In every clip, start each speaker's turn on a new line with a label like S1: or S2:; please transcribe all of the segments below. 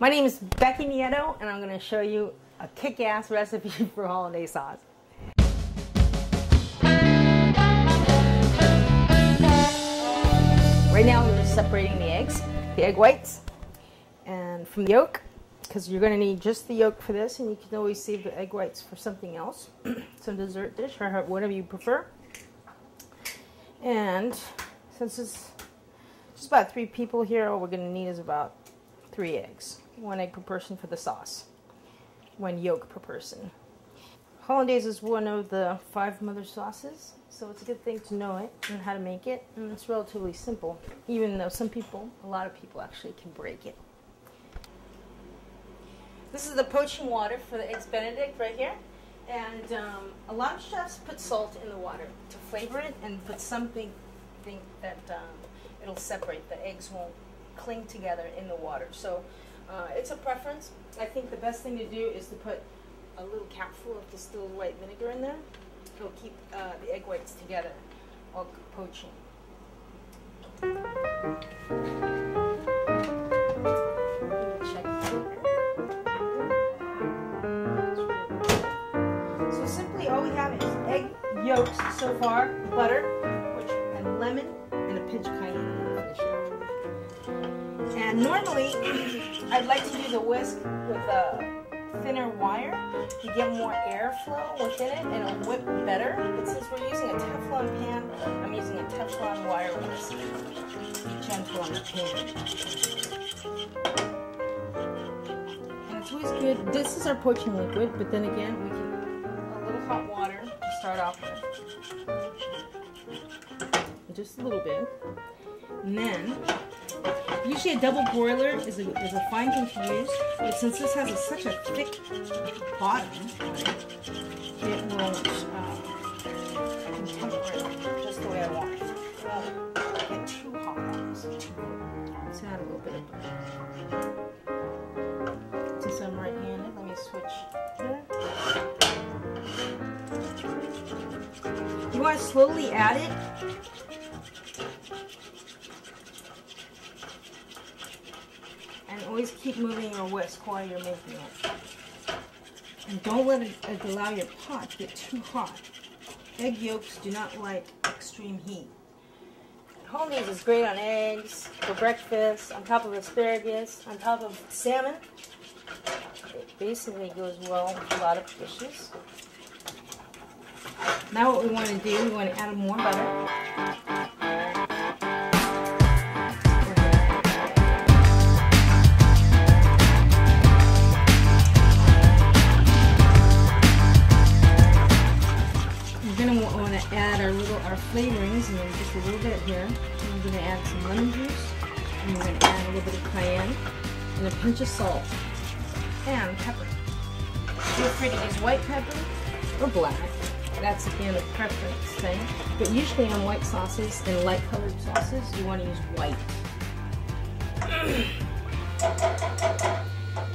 S1: My name is Becky Nieto, and I'm going to show you a kick-ass recipe for hollandaise sauce. Right now we're separating the eggs, the egg whites, and from the yolk, because you're going to need just the yolk for this, and you can always save the egg whites for something else, some dessert dish or whatever you prefer. And since it's just about 3 people here, all we're going to need is about 3 eggs. 1 egg per person for the sauce. 1 yolk per person. Hollandaise is one of the 5 mother sauces, so it's a good thing to know it and how to make it. And it's relatively simple, even though a lot of people actually can break it. This is the poaching water for the eggs benedict right here. And a lot of chefs put salt in the water to flavor it, and put something think that it'll separate. The eggs won't cling together in the water. So it's a preference. I think the best thing to do is to put a little capful of distilled white vinegar in there. It'll keep the egg whites together while poaching. So simply all we have is egg yolks so far, butter, and lemon, and a pinch of cayenne. And normally, I'd like to do the whisk with a thinner wire to get more airflow within it, and it'll whip better. But since we're using a Teflon pan, I'm using a Teflon wire whisk. Gentle on the pan. And it's always good. This is our poaching liquid, but then again, we can a little hot water to start off with. Just a little bit. And then, usually a double broiler is a fine thing to use, but since this has such a thick bottom, it will temper just the way I want it. It won't get too hot on this. Let's add a little bit of butter. Since I'm right-handed, let me switch here. You want to slowly add it. Always keep moving your whisk while you're making it. And don't let it allow your pot to get too hot. Egg yolks do not like extreme heat. Hollandaise is great on eggs, for breakfast, on top of asparagus, on top of salmon. It basically goes well with a lot of dishes. Now what we want to do, we want to add more butter. Add our flavorings, and then just a little bit here. And we're going to add some lemon juice, and we're going to add a little bit of cayenne, and a pinch of salt, and pepper. Feel free to use white pepper or black. That's again a preference thing. But usually on white sauces and light colored sauces, you want to use white.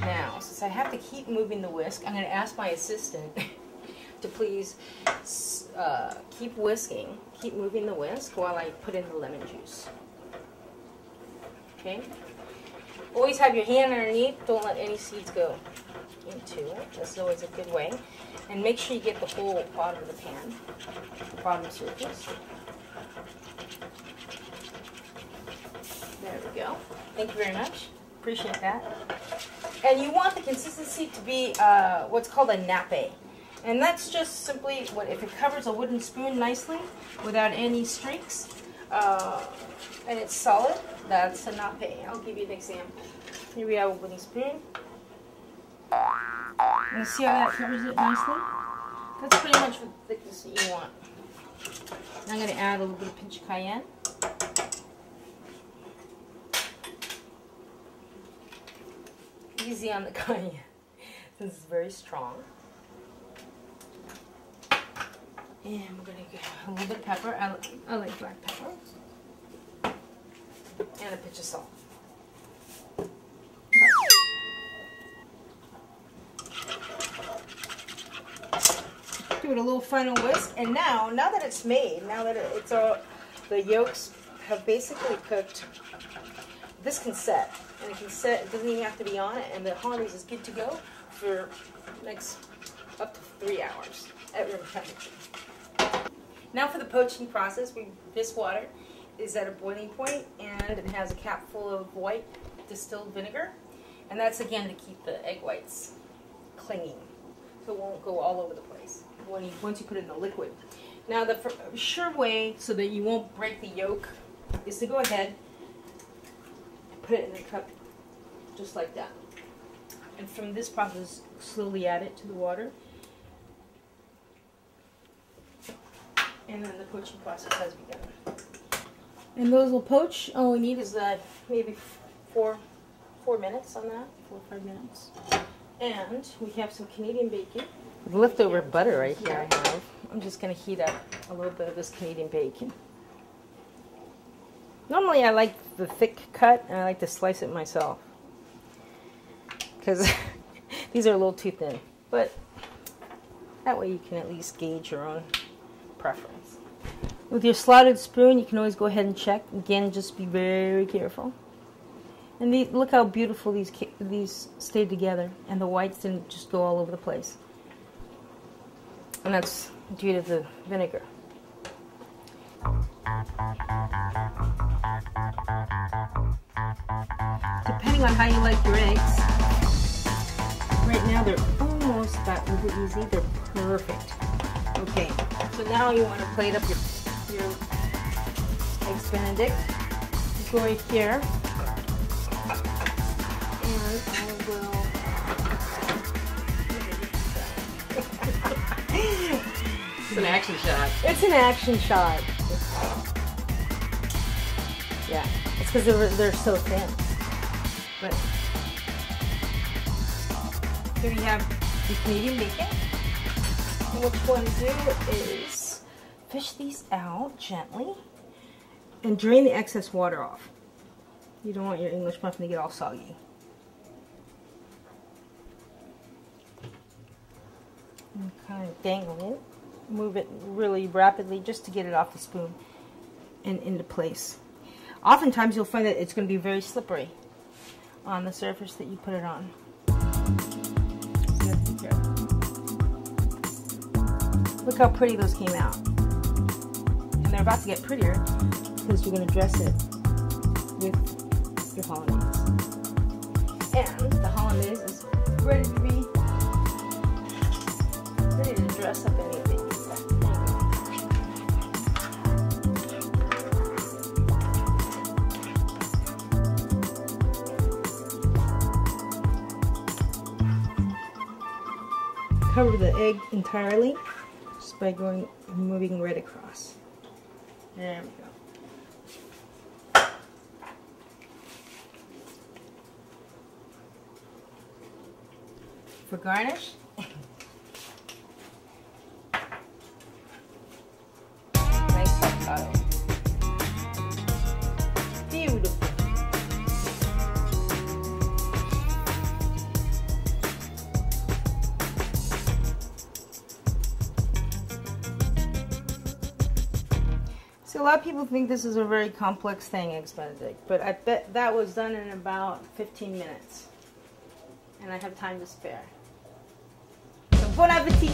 S1: Now, since I have to keep moving the whisk, I'm going to ask my assistant to please keep whisking, keep moving the whisk while I put in the lemon juice. Okay? Always have your hand underneath, don't let any seeds go into it. That's always a good way. And make sure you get the whole bottom of the pan, the bottom surface. There we go. Thank you very much. Appreciate that. And you want the consistency to be what's called a nappe. And that's just simply if it covers a wooden spoon nicely without any streaks, and it's solid, that's a nappe. I'll give you an example. Here we have a wooden spoon. And see how that covers it nicely? That's pretty much the thickness that you want. Now I'm going to add a little bit of pinch of cayenne. Easy on the cayenne. This is very strong. And we're going to get a little bit of pepper. I like black pepper. And a pinch of salt. Do it a little final whisk. And now that it's made, now that it's all, the yolks have basically cooked, this can set. and it can set. It doesn't even have to be on it, and the hollandaise is good to go for next up to 3 hours at room temperature. Now for the poaching process, this water is at a boiling point, and it has a cap full of white distilled vinegar, and that's again to keep the egg whites clinging, so it won't go all over the place once you put it in the liquid. Now the sure way so that you won't break the yolk is to go ahead and put it in the cup just like that, and from this process slowly add it to the water, and then the poaching process has begun. And those will poach. All we need is maybe 4 minutes on that, 4 or 5 minutes. And we have some Canadian bacon. Leftover butter right here I have. I'm just going to heat up a little bit of this Canadian bacon. Normally I like the thick cut, and I like to slice it myself, because these are a little too thin. But that way you can at least gauge your own preference. With your slotted spoon, you can always go ahead and check. Again, just be very careful. And look how beautiful these stayed together, and the whites didn't just go all over the place. And that's due to the vinegar. Depending on how you like your eggs, right now they're almost about over easy. They're perfect. Okay, so now you want to plate up your eggs benedict. Just go right here, and I will.
S2: It's an action shot.
S1: It's an action shot. Yeah, it's because they're so thin. But here we have the Canadian bacon. And what you want to do is fish these out gently and drain the excess water off. You don't want your English muffin to get all soggy. And kind of dangle it. Move it really rapidly just to get it off the spoon and into place. Oftentimes you'll find that it's going to be very slippery on the surface that you put it on. So you have to be careful. Look how pretty those came out. And they're about to get prettier because you're going to dress it with your hollandaise. And the hollandaise is ready to dress up anything. Cover the egg entirely just by moving right across. There we go. For garnish, nice avocado. Beautiful. So a lot of people think this is a very complex thing, eggs benedict, but I bet that was done in about 15 minutes. And I have time to spare. So bon appetit!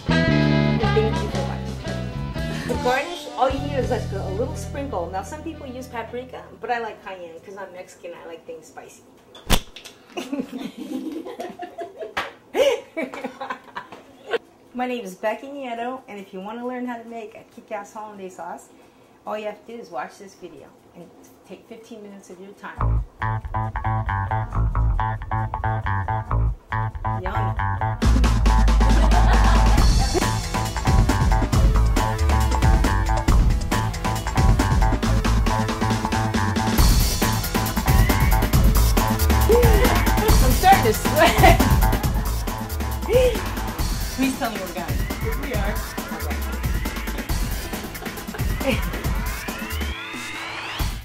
S1: And thank you for watching. The garnish, all you need is like a little sprinkle. Now some people use paprika, but I like cayenne because I'm Mexican and I like things spicy. My name is Becky, Nieto, and if you want to learn how to make a kick-ass hollandaise sauce, all you have to do is watch this video and take 15 minutes of your time. Yum. I'm starting to sweat. Please tell me we're done.
S2: We are.
S1: Okay.